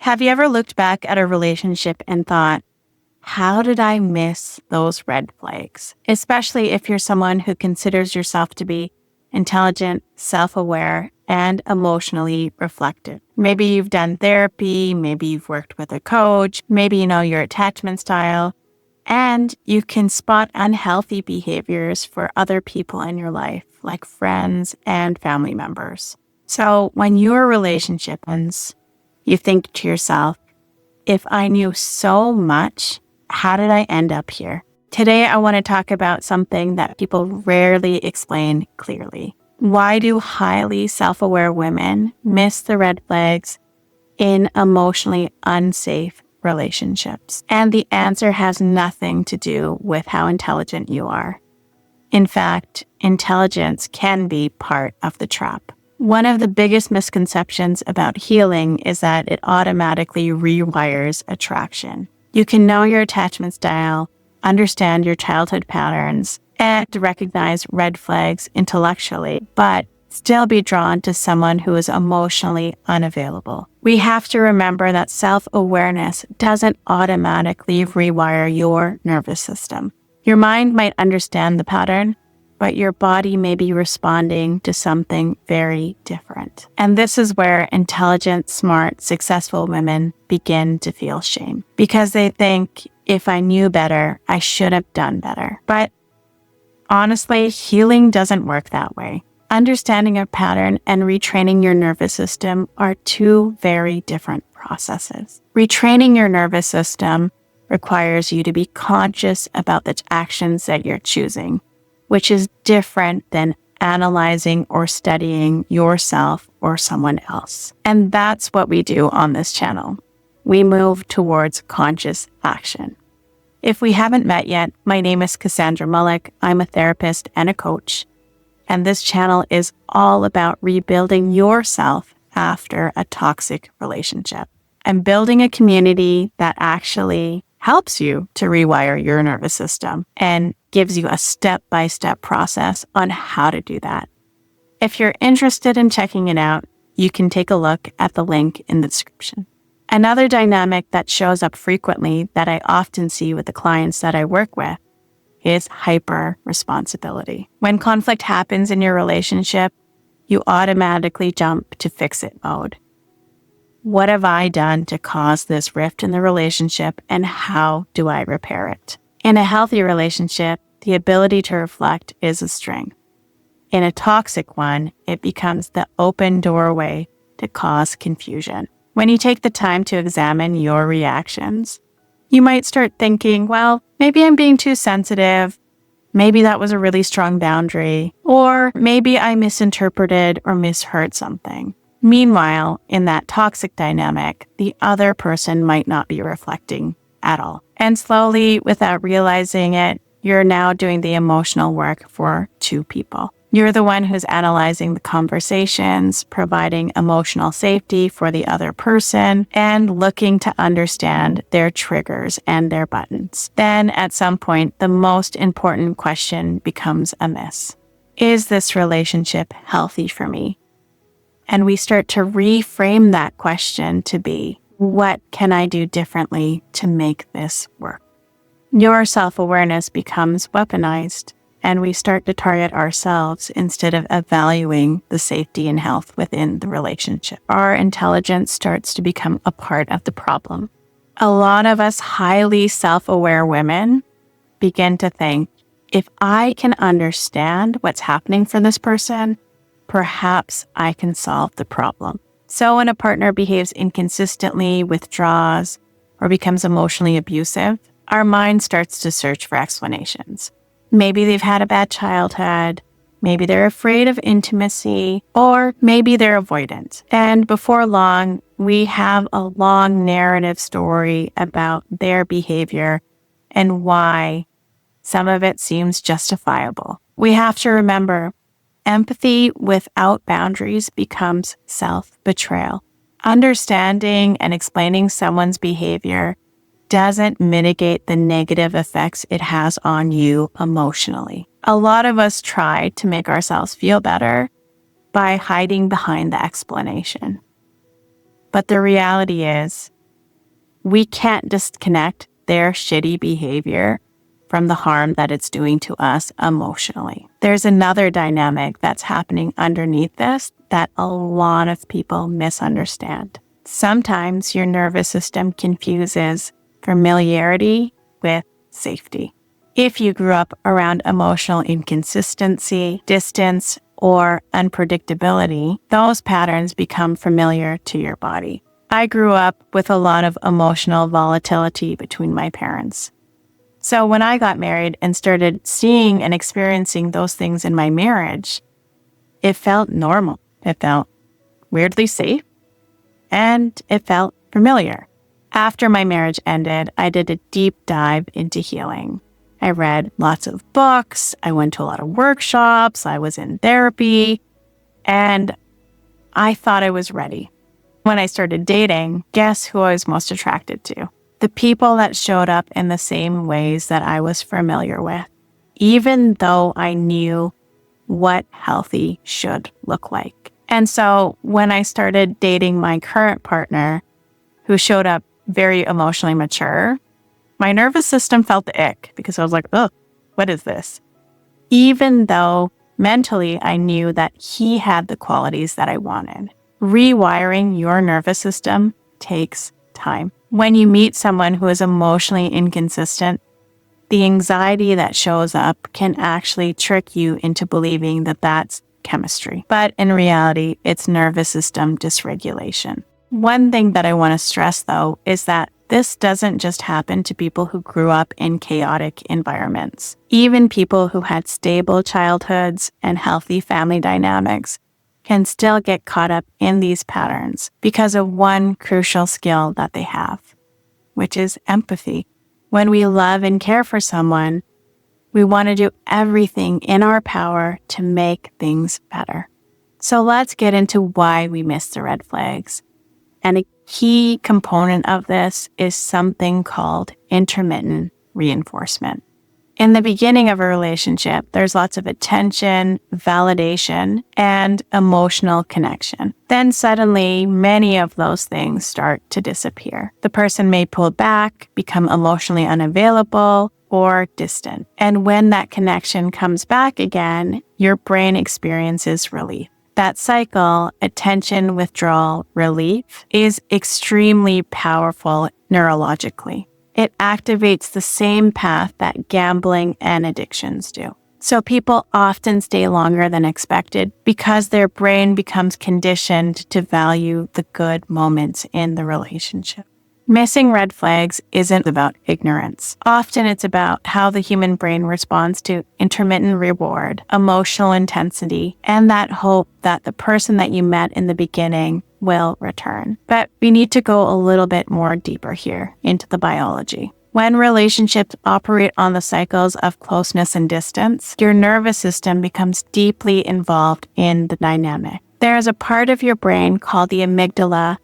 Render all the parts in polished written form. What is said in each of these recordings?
Have you ever looked back at a relationship and thought, how did I miss those red flags? Especially if you're someone who considers yourself to be intelligent, self-aware, and emotionally reflective. Maybe you've done therapy, maybe you've worked with a coach, maybe you know your attachment style, and you can spot unhealthy behaviors for other people in your life, like friends and family members. So when your relationship ends, you think to yourself, if I knew so much, how did I end up here? Today, I want to talk about something that people rarely explain clearly. Why do highly self-aware women miss the red flags in emotionally unsafe relationships? And the answer has nothing to do with how intelligent you are. In fact, intelligence can be part of the trap. One of the biggest misconceptions about healing is that it automatically rewires attraction. You can know your attachment style, understand your childhood patterns, and recognize red flags intellectually, but still be drawn to someone who is emotionally unavailable. We have to remember that self-awareness doesn't automatically rewire your nervous system. Your mind might understand the pattern, but your body may be responding to something very different. And this is where intelligent, smart, successful women begin to feel shame because they think, if I knew better, I should have done better. But honestly, healing doesn't work that way. Understanding a pattern and retraining your nervous system are two very different processes. Retraining your nervous system requires you to be conscious about the actions that you're choosing, which is different than analyzing or studying yourself or someone else. And that's what we do on this channel. We move towards conscious action. If we haven't met yet, my name is Cassandra Mullick. I'm a therapist and a coach. And this channel is all about rebuilding yourself after a toxic relationship and building a community that actually helps you to rewire your nervous system and gives you a step-by-step process on how to do that. If you're interested in checking it out, you can take a look at the link in the description. Another dynamic that shows up frequently that I often see with the clients that I work with is hyper-responsibility. When conflict happens in your relationship, you automatically jump to fix-it mode. What have I done to cause this rift in the relationship, and how do I repair it? In a healthy relationship, the ability to reflect is a strength. In a toxic one, it becomes the open doorway to cause confusion. When you take the time to examine your reactions, you might start thinking, well, maybe I'm being too sensitive. Maybe that was a really strong boundary. Or maybe I misinterpreted or misheard something. Meanwhile, in that toxic dynamic, the other person might not be reflecting at all. And slowly, without realizing it, you're now doing the emotional work for two people. You're the one who's analyzing the conversations, providing emotional safety for the other person, and looking to understand their triggers and their buttons. Then, at some point, the most important question becomes amiss. Is this relationship healthy for me? And we start to reframe that question to be, what can I do differently to make this work? Your self-awareness becomes weaponized, and we start to target ourselves instead of evaluating the safety and health within the relationship. Our intelligence starts to become a part of the problem. A lot of us highly self-aware women begin to think, if I can understand what's happening for this person, perhaps I can solve the problem. So when a partner behaves inconsistently, withdraws, or becomes emotionally abusive, our mind starts to search for explanations. Maybe they've had a bad childhood, maybe they're afraid of intimacy, or maybe they're avoidant. And before long, we have a long narrative story about their behavior and why some of it seems justifiable. We have to remember, empathy without boundaries becomes self-betrayal. Understanding and explaining someone's behavior doesn't mitigate the negative effects it has on you emotionally. A lot of us try to make ourselves feel better by hiding behind the explanation. But the reality is, we can't disconnect their shitty behavior from the harm that it's doing to us emotionally. There's another dynamic that's happening underneath this that a lot of people misunderstand. Sometimes your nervous system confuses familiarity with safety. If you grew up around emotional inconsistency, distance, or unpredictability, those patterns become familiar to your body. I grew up with a lot of emotional volatility between my parents. So when I got married and started seeing and experiencing those things in my marriage, it felt normal. It felt weirdly safe, and it felt familiar. After my marriage ended, I did a deep dive into healing. I read lots of books, I went to a lot of workshops, I was in therapy, and I thought I was ready. When I started dating, guess who I was most attracted to? The people that showed up in the same ways that I was familiar with, even though I knew what healthy should look like. And so when I started dating my current partner, who showed up very emotionally mature, my nervous system felt the ick because I was like, ugh, what is this? Even though mentally I knew that he had the qualities that I wanted. Rewiring your nervous system takes time. When you meet someone who is emotionally inconsistent, the anxiety that shows up can actually trick you into believing that that's chemistry. But in reality, it's nervous system dysregulation. One thing that I want to stress, though, is that this doesn't just happen to people who grew up in chaotic environments. Even people who had stable childhoods and healthy family dynamics can still get caught up in these patterns because of one crucial skill that they have, which is empathy. When we love and care for someone, we want to do everything in our power to make things better. So let's get into why we miss the red flags. And a key component of this is something called intermittent reinforcement. In the beginning of a relationship, there's lots of attention, validation, and emotional connection. Then suddenly, many of those things start to disappear. The person may pull back, become emotionally unavailable, or distant. And when that connection comes back again, your brain experiences relief. That cycle, attention, withdrawal, relief, is extremely powerful neurologically. It activates the same path that gambling and addictions do. So people often stay longer than expected because their brain becomes conditioned to value the good moments in the relationship. Missing red flags isn't about ignorance. Often it's about how the human brain responds to intermittent reward, emotional intensity, and that hope that the person that you met in the beginning will return. But we need to go a little bit more deeper here into the biology. When relationships operate on the cycles of closeness and distance, your nervous system becomes deeply involved in the dynamic. There is a part of your brain called the amygdala,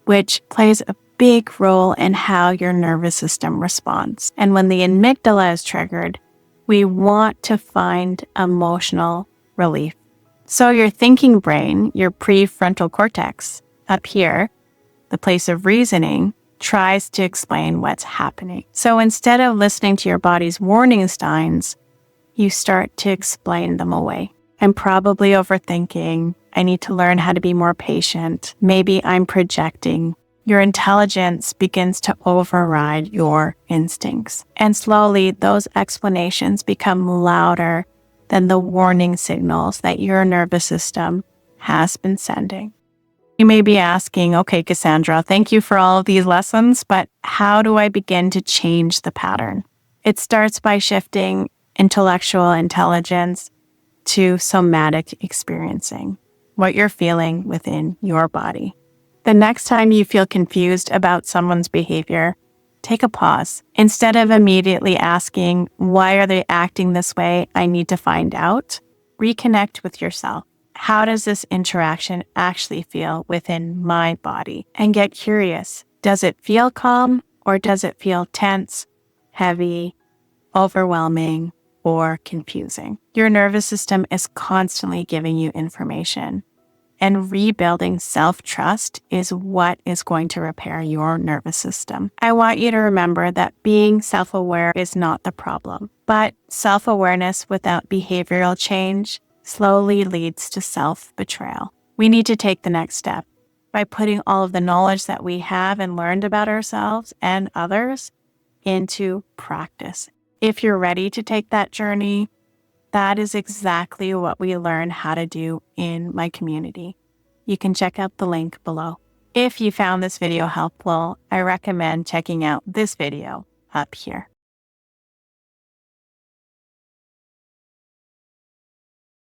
which plays a big role in how your nervous system responds. And when the amygdala is triggered, we want to find emotional relief. So your thinking brain, your prefrontal cortex up here, the place of reasoning, tries to explain what's happening. So instead of listening to your body's warning signs, you start to explain them away. I'm probably overthinking. I need to learn how to be more patient. Maybe I'm projecting. Your intelligence begins to override your instincts. And slowly, those explanations become louder than the warning signals that your nervous system has been sending. You may be asking, okay, Cassandra, thank you for all of these lessons, but how do I begin to change the pattern? It starts by shifting intellectual intelligence to somatic experiencing, what you're feeling within your body. The next time you feel confused about someone's behavior, take a pause. Instead of immediately asking, why are they acting this way? I need to find out. Reconnect with yourself. How does this interaction actually feel within my body? And get curious. Does it feel calm or does it feel tense, heavy, overwhelming, or confusing? Your nervous system is constantly giving you information. And rebuilding self-trust is what is going to repair your nervous system. I want you to remember that being self-aware is not the problem, but self-awareness without behavioral change slowly leads to self-betrayal. We need to take the next step by putting all of the knowledge that we have and learned about ourselves and others into practice. If you're ready to take that journey, that is exactly what we learn how to do in my community. You can check out the link below. If you found this video helpful, I recommend checking out this video up here.